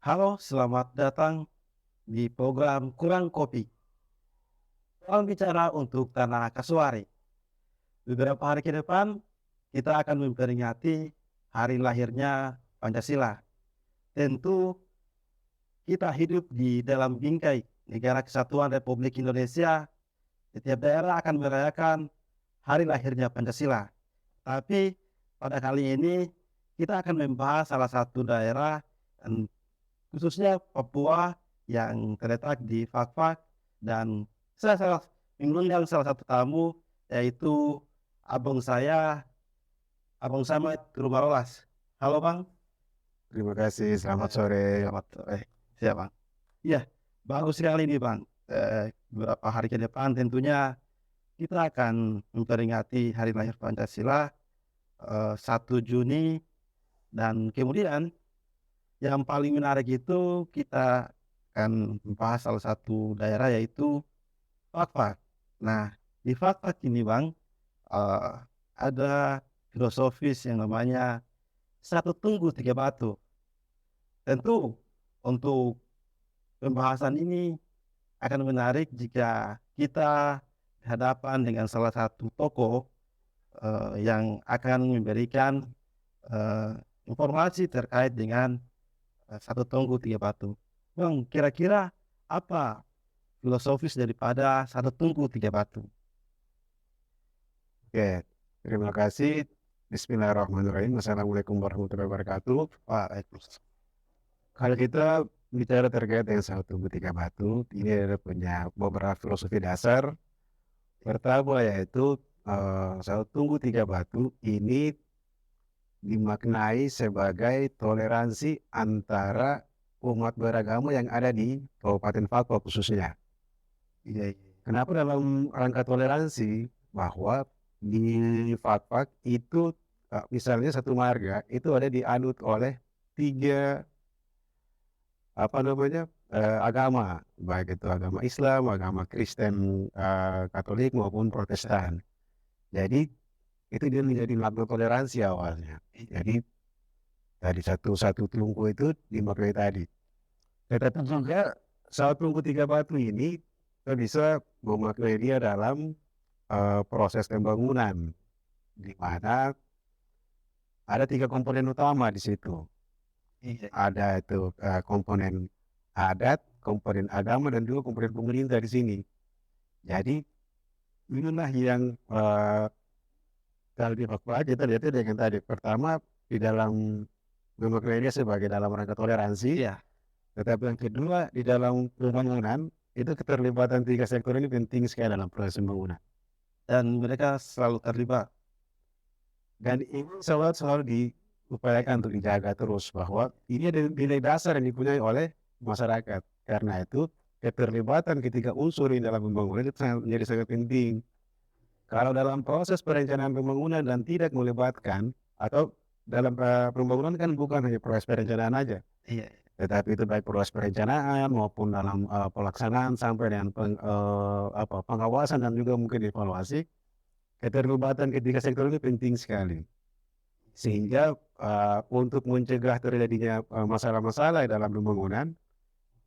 Halo, selamat datang di program Kurang Kopi. Ruang bicara untuk Tanah Kasuari. Beberapa hari ke depan, kita akan memperingati hari lahirnya Pancasila. Tentu kita hidup di dalam bingkai Negara Kesatuan Republik Indonesia. Setiap daerah akan merayakan hari lahirnya Pancasila. Tapi pada kali ini kita akan membahas salah satu daerah, dan khususnya Papua yang terletak di Fakfak, dan saya mengundang salah satu tamu, yaitu abang saya, Abang Samad Rumarolas. Halo Bang. Terima kasih, selamat sore. Selamat sore. Siap Bang. Iya, bagus sekali nih Bang. Beberapa hari ke depan tentunya kita akan memperingati hari lahir Pancasila, 1 Juni, dan kemudian yang paling menarik itu kita akan membahas salah satu daerah, yaitu Fakfak. Nah, di Fakfak ini Bang, eee, ada filosofis yang namanya "Satu Tunggu Tiga Batu". Tentu untuk pembahasan ini akan menarik jika kita berhadapan dengan salah satu tokoh, yang akan memberikan, eee, informasi terkait dengan, "Satu Tunggu Tiga Batu". Bang, kira-kira apa filosofis daripada "Satu Tunggu Tiga Batu"? Oke, terima kasih. Bismillahirrahmanirrahim. Assalamualaikum warahmatullahi wabarakatuh. Waalaikumsalam. Kalau kita bicara terkait dengan satu tiga batu, ini ada punya beberapa filosofi dasar. Pertama yaitu satu tunggu tiga batu ini dimaknai sebagai toleransi antara umat beragama yang ada di Kabupaten Papua khususnya. Iya, iya. Kenapa dalam rangka toleransi? Bahwa di Fakfak itu misalnya satu marga itu ada dianut oleh tiga agama, baik itu agama Islam, agama Kristen, Katolik maupun Protestan. Jadi itu dia menjadi makna toleransi awalnya. Jadi dari satu tungku itu dimaknai tadi. Tetapi juga satu tungku tiga batu ini kita bisa memaknai dia dalam proses pembangunan, di mana ada tiga komponen utama di situ. Iya, Ada itu komponen adat, komponen agama, dan juga komponen pemerintah di sini. Jadi inilah yang kalau di Papua kita lihatnya dengan tadi. Pertama, di dalam memaknainya sebagai dalam rangka toleransi, iya, tetapi yang kedua di dalam pembangunan itu keterlibatan tiga sektor ini penting sekali dalam proses pembangunan. dan mereka selalu terlibat. Dan ini selalu diupayakan untuk dijaga terus bahwa ini ada nilai dasar yang dipunyai oleh masyarakat. Karena itu keterlibatan ketiga unsur ini dalam pembangunan itu menjadi sangat penting. Kalau dalam proses perencanaan pembangunan dan tidak melibatkan atau dalam pembangunan kan bukan hanya proses perencanaan aja, Iya, tetapi itu baik proses perencanaan maupun dalam pelaksanaan sampai dengan pengawasan dan juga mungkin evaluasi. Keterlibatan ketiga sektor ini penting sekali. Sehingga untuk mencegah terjadinya masalah-masalah dalam pembangunan,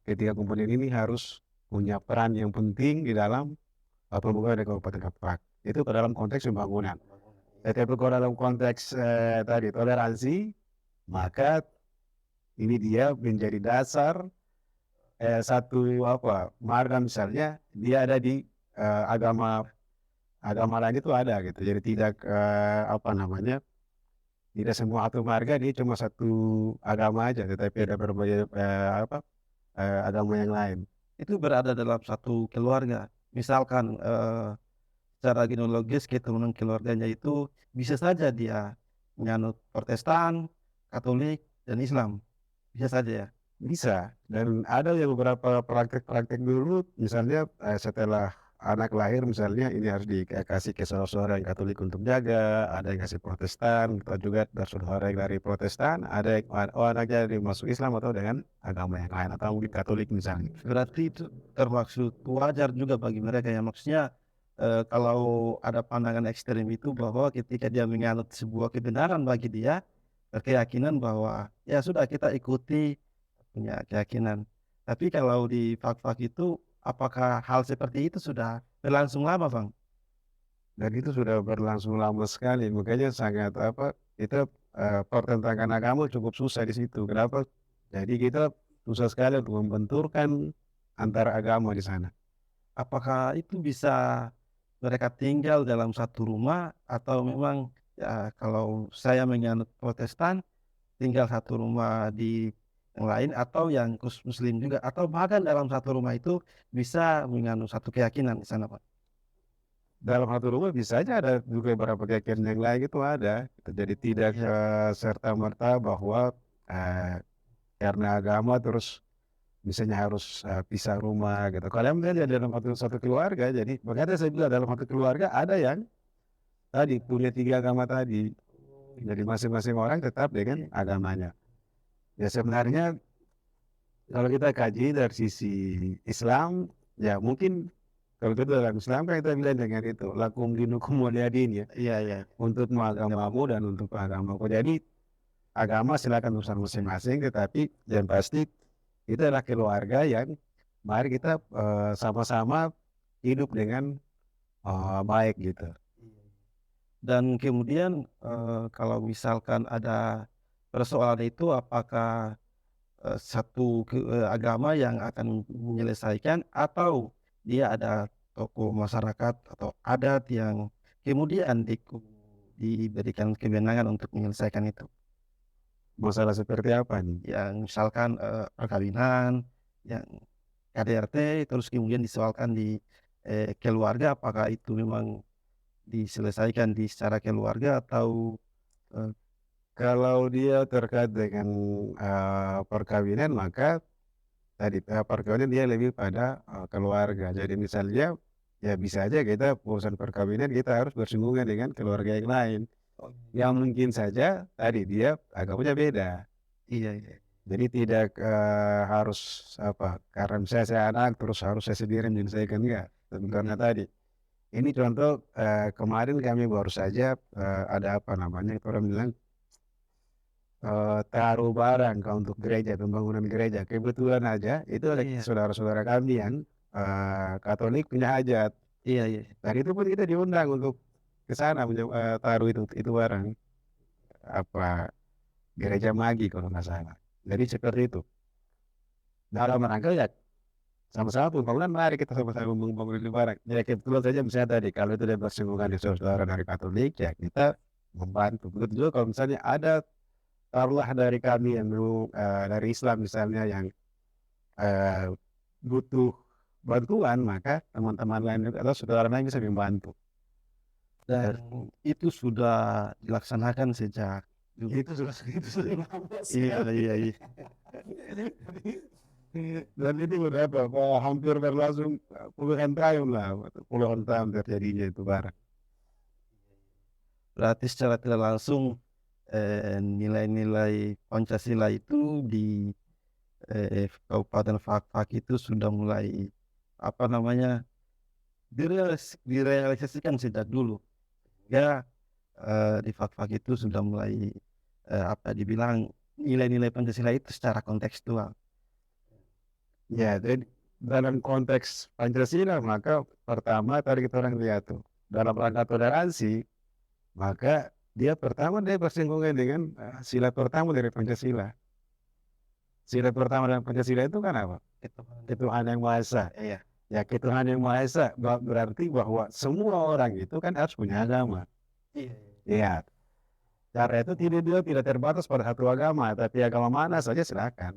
ketiga komponen ini harus punya peran yang penting di dalam pembangunan di Kabupaten Kapuas. Itu ke dalam konteks pembangunan. Tetapi kalau dalam konteks tadi toleransi, maka ini dia menjadi dasar satu marga misalnya dia ada di agama agama lain itu ada gitu. Jadi tidak tidak semua satu marga dia cuma satu agama aja, tetapi ada berbagai agama yang lain. itu berada dalam satu keluarga. Misalkan, secara genealogis keturunan keluarganya itu bisa saja dia menganut Protestan, Katolik, dan Islam, bisa saja ya? Bisa, dan ada yang beberapa praktek-praktek dulu, misalnya setelah anak lahir misalnya ini harus dikasih ke saudara yang Katolik untuk jaga, ada yang kasih Protestan, atau juga saudara yang dari Protestan, ada yang anaknya masuk Islam atau dengan agama yang lain atau mungkin Katolik misalnya. Berarti itu termaksud wajar juga bagi mereka ya, maksudnya, kalau ada pandangan ekstrem itu bahwa ketika dia menganut sebuah kebenaran bagi dia, berkeyakinan bahwa ya sudah kita ikuti punya keyakinan. Tapi kalau di fak-fak itu, apakah hal seperti itu sudah berlangsung lama, Bang? Dan itu sudah berlangsung lama sekali, makanya sangat apa, kita, pertentangan agama cukup susah di situ. Kenapa? Jadi kita susah sekali untuk membenturkan antara agama di sana. Apakah itu bisa mereka tinggal dalam satu rumah atau memang, ya kalau saya menganut Protestan, tinggal satu rumah di yang lain atau yang muslim juga atau bahkan dalam satu rumah itu bisa menganut satu keyakinan di sana, Pak? Dalam satu rumah bisa aja ada juga beberapa keyakinan yang lain itu ada, gitu. Jadi tidak, Iya, serta-merta bahwa, karena agama terus misalnya harus, pisah rumah gitu. Kalau yang misalnya dalam satu satu keluarga, jadi makanya saya bilang dalam satu keluarga ada yang tadi punya 3 agama tadi. Jadi masing-masing orang tetap dengan agamanya. Ya sebenarnya kalau kita kaji dari sisi Islam, ya mungkin kalau kita dalam Islam kan kita bilang dengan itu, "Lakum dinukum waliya din," ya, iya iya. "Untukmu agamamu dan untuk agamaku." Jadi agama silakan urusan masing-masing, tetapi yang pasti kita adalah keluarga yang mari kita, sama-sama hidup dengan, baik gitu. Dan kemudian, kalau misalkan ada persoalan itu apakah, satu agama yang akan menyelesaikan atau dia ada tokoh masyarakat atau adat yang kemudian diberikan kewenangan untuk menyelesaikan itu. Masalah seperti apa nih? Yang misalkan, perkawinan, yang KDRT, terus kemudian disoalkan di, keluarga apakah itu memang diselesaikan di secara keluarga atau, eee Kalau dia terkait dengan, perkawinan maka tadi, perkawinan dia lebih pada, keluarga. Jadi misalnya, ya bisa aja kita urusan perkawinan kita harus bersinggungan dengan keluarga yang lain. oh, Yang mungkin saja tadi dia agamanya beda. iya iya. Jadi tidak, harus apa, karena misalnya saya anak terus harus saya sendiri menyelesaikan, enggak. Tapi karena tadi, ini contoh, kemarin kami baru saja, ada apa namanya, itu orang bilang, taruh barang untuk gereja, pembangunan gereja. Kebetulan aja itu ada Iya, saudara-saudara kami yang, Katolik punya hajat. iya iya. Dan itu pun kita diundang untuk ke sana taruh itu barang, apa, gereja Magi kalau nggak salah. Jadi seperti itu. Dalam rangka ya sama-sama pembangunan, mari kita sama-sama membangun itu barang. Ya kebetulan saja misalnya tadi kalau itu ada bersinggungan di saudara dari Katolik, ya kita membantu. Begitu juga kalau misalnya ada taruhlah dari kami yang dulu, dari Islam misalnya yang, eee, butuh bantuan, maka teman-teman lain juga atau saudara lain bisa membantu. Dan Dan itu sudah dilaksanakan sejak dulu. itu sudah lama Iya sekali. iya iya. Dan itu berapa, hampir berlangsung, puluhan tahun lah, puluhan tahun terjadinya itu barang. Berarti secara tidak langsung, nilai-nilai Pancasila itu di, Kabupaten Fak-Fak itu sudah mulai, apa namanya, direalisasikan sejak dulu. Ya, di Fak-Fak itu sudah mulai, apa dibilang, nilai-nilai Pancasila itu secara kontekstual. Ya, jadi dalam konteks Pancasila maka pertama tadi kita orang lihat tuh, dalam rangka toleransi, maka dia bersinggungan dengan, sila pertama dari Pancasila. Sila pertama dalam Pancasila itu kan apa? Itu. Ketuhanan yang Maha Esa. Iya. Ya ketuhanan yang Maha Esa berarti bahwa semua orang itu kan harus punya agama. Iya. Iya, cara itu dia tidak terbatas pada satu agama, tapi agama mana saja silakan.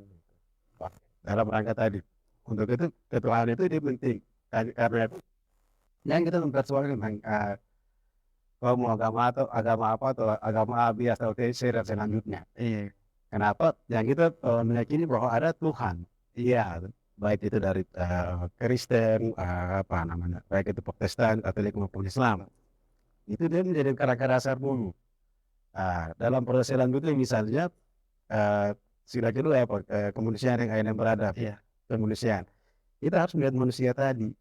Dalam rangka tadi. Untuk itu ketuhanan itu dia penting. Karena itu yang kita mempersoalkan tentang, kau mau agama apa atau agama A, B, atau C, dan selanjutnya. Iya. Kenapa? Yang kita, meyakini bahwa ada Tuhan. Iya, baik itu dari, Kristen, apa namanya, baik itu Protestan, Katolik maupun Islam. Itu dia menjadi kerangka dasar dulu. Dalam proses selanjutnya misalnya, sila kedua ya, kemanusiaan yang adil dan beradab, Iya. kemanusiaan. Kita harus melihat manusia tadi,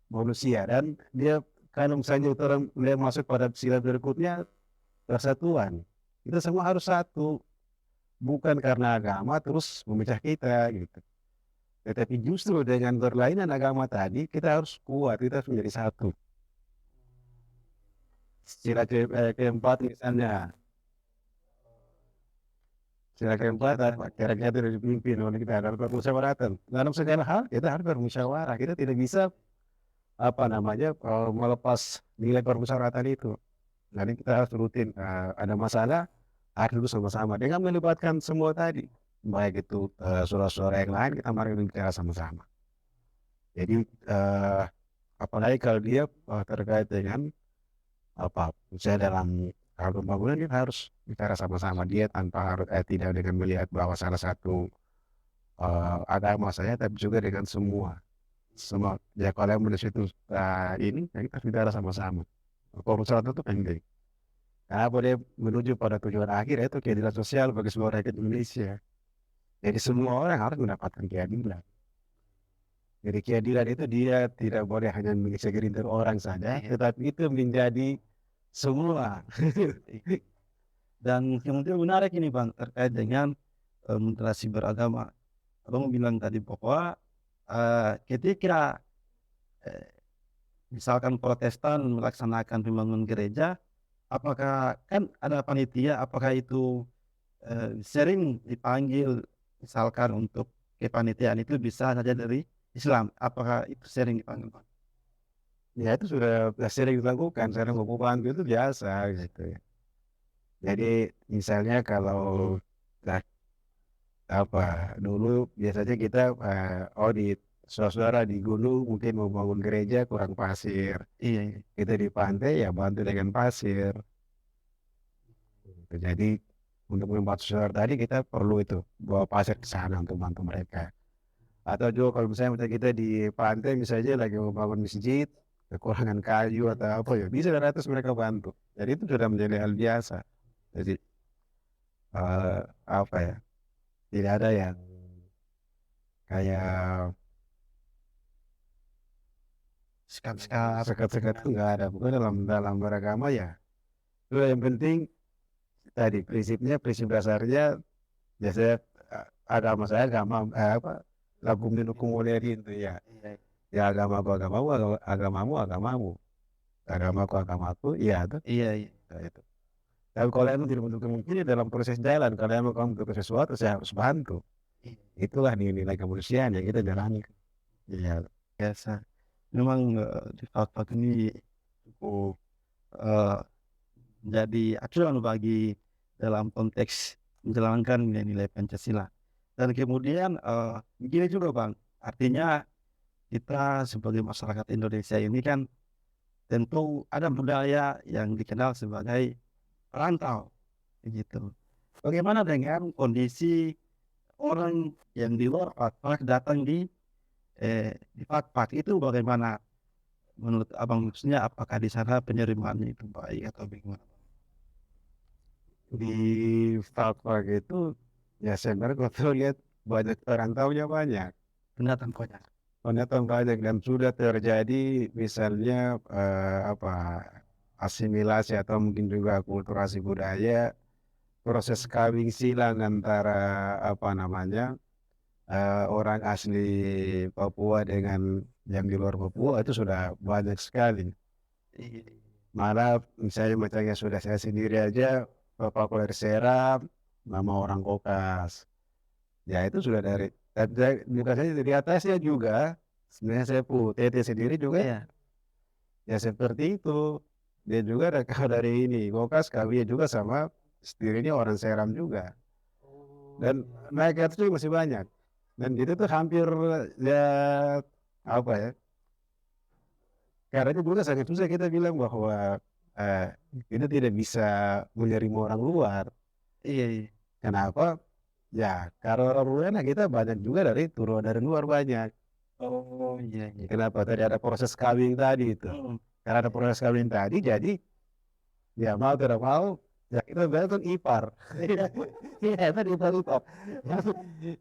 manusia, dan dia kalau misalnya orang mulai masuk pada sila berikutnya, persatuan. Kita semua harus satu, bukan karena agama terus memecah kita gitu. Tetapi justru dengan berlainan agama tadi kita harus kuat, kita harus menjadi satu. Keempat misalnya, sila keempat kira-kira tidak dipimpin oleh kita dalam permusyawaratan. Dalam segala hal kita harus bermusyawarah. Kita tidak bisa melepas nilai permusyawaratan itu. Jadi kita harus rutin ada masalah harus duduk sama-sama dengan melibatkan semua tadi. Baik itu saudara-saudara yang lain kita mari bicara sama-sama. Jadi apalagi kalau dia terkait dengan misalnya dalam hal pembangunan dia harus bicara sama-sama dia tanpa harus tidak dengan melihat bahwa salah satu agama saya tapi juga dengan semua ya kalau yang menulis itu ini ya kita harus bicara sama-sama. Permusyawaratan itu penting karena dia menuju pada tujuan akhir yaitu keadilan sosial bagi seluruh rakyat Indonesia. Jadi semua orang harus mendapatkan keadilan. Jadi keadilan itu dia tidak boleh hanya segelintir orang saja, tetapi itu menjadi semua. Dan kemudian menarik ini Bang, terkait dengan moderasi beragama. Abang bilang tadi bahwa ketika misalkan Protestan melaksanakan pembangunan gereja, apakah kan ada panitia, apakah itu sering dipanggil misalkan untuk kepanitiaan itu bisa saja dari Islam, apakah itu sering dipanggil Bang? Ya itu sudah sering dilakukan, sering bantu itu biasa gitu ya. Jadi misalnya kalau dulu biasanya kita di saudara di gunung mungkin mau bangun gereja kurang pasir. Iya, iya. Kita di pantai ya bantu dengan pasir. Jadi untuk membantu saudara tadi kita perlu itu bawa pasir ke sana untuk bantu mereka. Atau juga kalau misalnya kita di pantai misalnya lagi mau bangun masjid kekurangan kayu atau apa ya bisa dari atas mereka bantu. Jadi itu sudah menjadi hal biasa. Jadi tidak ada yang kayak sekat-sekat itu nggak ada. Pokoknya dalam beragama ya. Itu yang penting tadi prinsip dasarnya biasanya agama saya agama lakum dinukum waliyaddin itu ya. Ya agamamu, agamaku, iya itu. Iya, iya. Nah, itu. Tapi kalau emang tidak menutup kemungkinan dalam proses jalan, kalau emang kamu butuh sesuatu, saya harus bantu. Itulah nilai kemanusiaan yang kita jalani. Iya. Biasa. Memang di fakta ini cukup menjadi acuan bagi dalam konteks menjalankan nilai-nilai Pancasila. Dan kemudian begini juga Bang, artinya kita sebagai masyarakat Indonesia ini kan tentu ada budaya yang dikenal sebagai perantau, begitu. Bagaimana dengan kondisi orang yang di luar Pakpak datang di Pakpak itu bagaimana menurut Abang, maksudnya apakah di sana penerimaannya itu baik atau bagaimana? Di Pakpak itu ya sebenarnya kalau lihat banyak perantaunya banyak. Pendatang banyak. Pendatang banyak dan sudah terjadi misalnya asimilasi atau mungkin juga akulturasi budaya, proses kawin silang antara orang asli Papua dengan yang di luar Papua itu sudah banyak sekali. Malah misalnya macamnya sudah saya sendiri aja Papua Serap, nama orang Kokas. Ya itu sudah dari bukan saja di atasnya juga sebenarnya saya Tete sendiri juga ya seperti itu. Dia juga dari ini Kokas kawin juga sama istrinya orang Seram juga. Dan naik atas juga masih banyak. Dan itu tuh hampir ya karena itu juga sangat susah kita bilang bahwa kita tidak bisa menerima orang luar. Iya, iya. Kenapa? Ya karena orang luar kita banyak juga turun dari luar banyak. Oh iya, iya. Kenapa? Tadi ada proses kawin tadi itu. Karena ada proses kawin tadi jadi ya mau tidak mau ya kita kan ipar. Iya tadi ipar.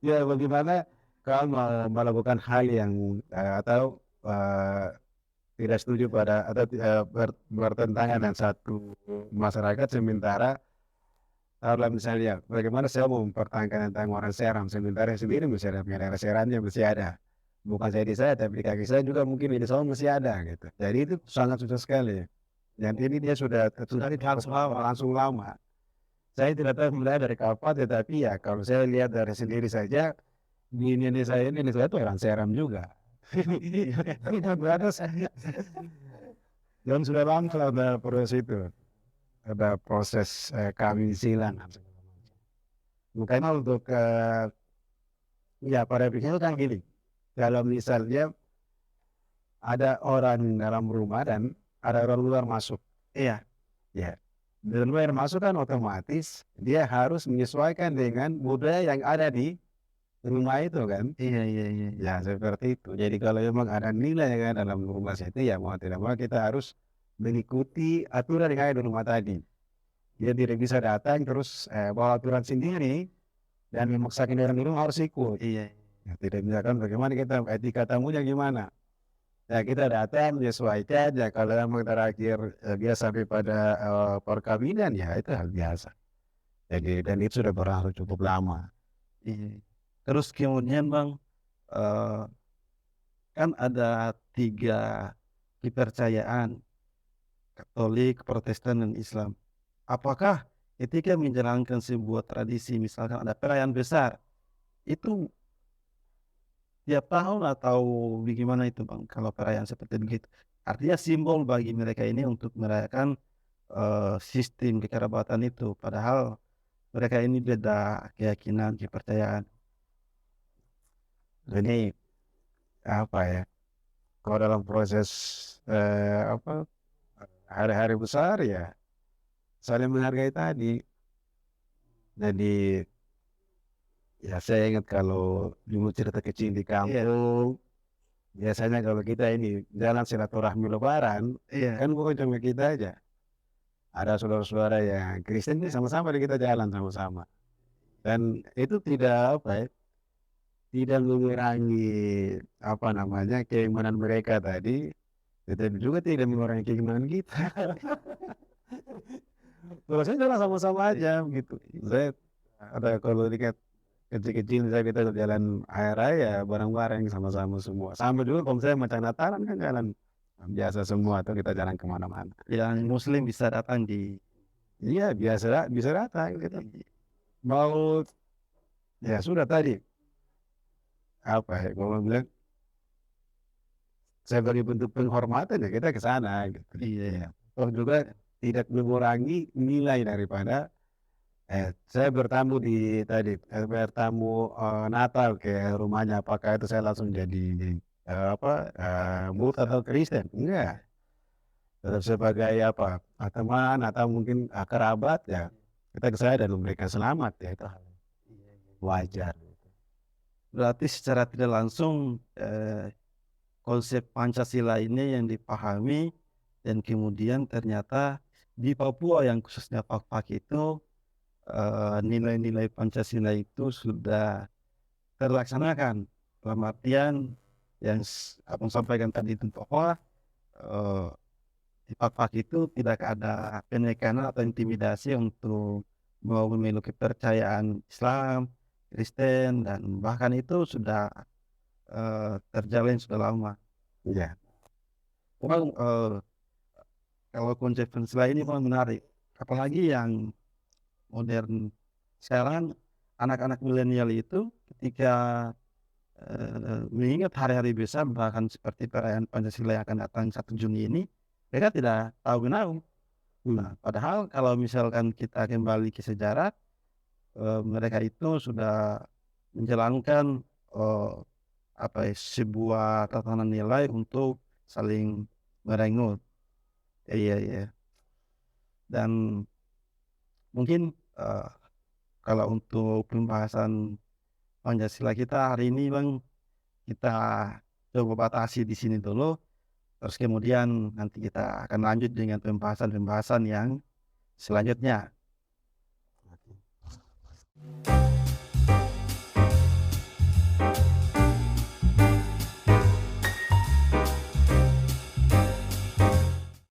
Ya bagaimana kalau melakukan hal yang atau tidak setuju atau bertentangan dengan satu masyarakat sementara taruhlah misalnya bagaimana saya mau mempertahankan tentang orang seram, sementara sendiri masih ada daerah seramnya masih ada. Bukan saya di saya, tapi di kaki saya juga mungkin di sana masih ada gitu. Jadi itu sangat susah sekali. Dan ini dia sudah berlangsung lama. Saya tidak tahu mulai dari kapan, tetapi ya kalau saya lihat dari sendiri saja, di nenek saya itu orang seram juga. Tidak berada saya. Dan sudah lama ada proses itu, ada proses kawin silang. Makanya untuk ya pada prinsipnya kan gini, kalau misalnya ada orang dalam rumah dan ada orang luar masuk, Iya, ya, dan luar masuk kan otomatis dia harus menyesuaikan dengan budaya yang ada di rumah itu kan. iya, iya, iya, iya. Ya seperti itu. Jadi kalau memang ada nilai yang ada dalam rumah itu ya mau tidak mau kita harus mengikuti aturan yang ada di rumah tadi. Dia tidak bisa datang terus bawa aturan sendiri dan memaksakan orang di rumah harus ikut. Iya, Ya, tidak bisa kan bagaimana kita etika tamunya gimana? Ya kita datang menyesuaikan ya kalau memang terakhir dia sampai pada perkawinan ya itu hal biasa. Jadi dan itu sudah berlangsung cukup lama. iya. Terus kemudian Bang, eee, kan ada 3 kepercayaan, Katolik, Protestan, dan Islam. Apakah ketika menjalankan sebuah tradisi, misalkan ada perayaan besar, itu tiap tahun atau bagaimana itu Bang, kalau perayaan seperti begitu? Artinya simbol bagi mereka ini untuk merayakan, sistem kekerabatan itu, padahal mereka ini beda keyakinan, kepercayaan. Jadi apa ya? Kalau dalam proses hari-hari besar ya saling menghargai tadi. Jadi ya saya ingat kalau dulu cerita kecil di Iya, kampung, biasanya kalau kita ini jalan silaturahmi lebaran, iya, kan bukan cuma kita aja. Ada saudara-saudara yang Kristen nih sama-sama dan kita jalan sama-sama. Dan itu tidak apa ya, tidak mengurangi apa namanya keimanan mereka tadi, tetapi juga tidak mengurangi keimanan kita. Kalau saya jalan sama-sama aja gitu. Saya ada kalau lihat kecil-kecil saya kita jalan hari raya bareng-bareng sama-sama semua. Sama juga kalau saya macam Natalan kan jalan biasa semua atau kita jalan kemana-mana. yang muslim bisa datang di Iya biasa bisa datang gitu. Mau ya sudah tadi apa ya kalau bilang sebagai bentuk penghormatan ya kita ke sana gitu. iya, iya, Ya. Toh juga tidak mengurangi nilai daripada saya bertamu di tadi bertamu Natal ke rumahnya apakah itu saya langsung jadi Buddha atau Kristen? Enggak. Tetap sebagai apa, teman atau mungkin, kerabat ya, kita ke sana dan memberikan selamat ya itu hal yang iya, iya. wajar. Berarti secara tidak langsung, konsep Pancasila ini yang dipahami dan kemudian ternyata di Papua yang khususnya Fak-Fak itu, nilai-nilai Pancasila itu sudah terlaksanakan. Dalam artian yang Abang sampaikan tadi itu bahwa, eee, di Fak-Fak itu tidak ada penekanan atau intimidasi untuk mau memiliki kepercayaan Islam, Kristen, dan bahkan itu sudah, terjalin sudah lama. Iya, Memang, kalau konsep Pancasila ini memang menarik, apalagi yang modern sekarang anak-anak milenial itu ketika, mengingat hari-hari besar bahkan seperti perayaan Pancasila yang akan datang 1 Juni ini, mereka tidak tahu menahu. Nah, padahal kalau misalkan kita kembali ke sejarah, mereka itu sudah menjalankan, eee, apa ya, sebuah tatanan nilai untuk saling merenggut. Iya, iya. Dan mungkin, kalau untuk pembahasan Pancasila kita hari ini Bang, kita coba batasi di sini dulu, terus kemudian nanti kita akan lanjut dengan pembahasan-pembahasan yang selanjutnya.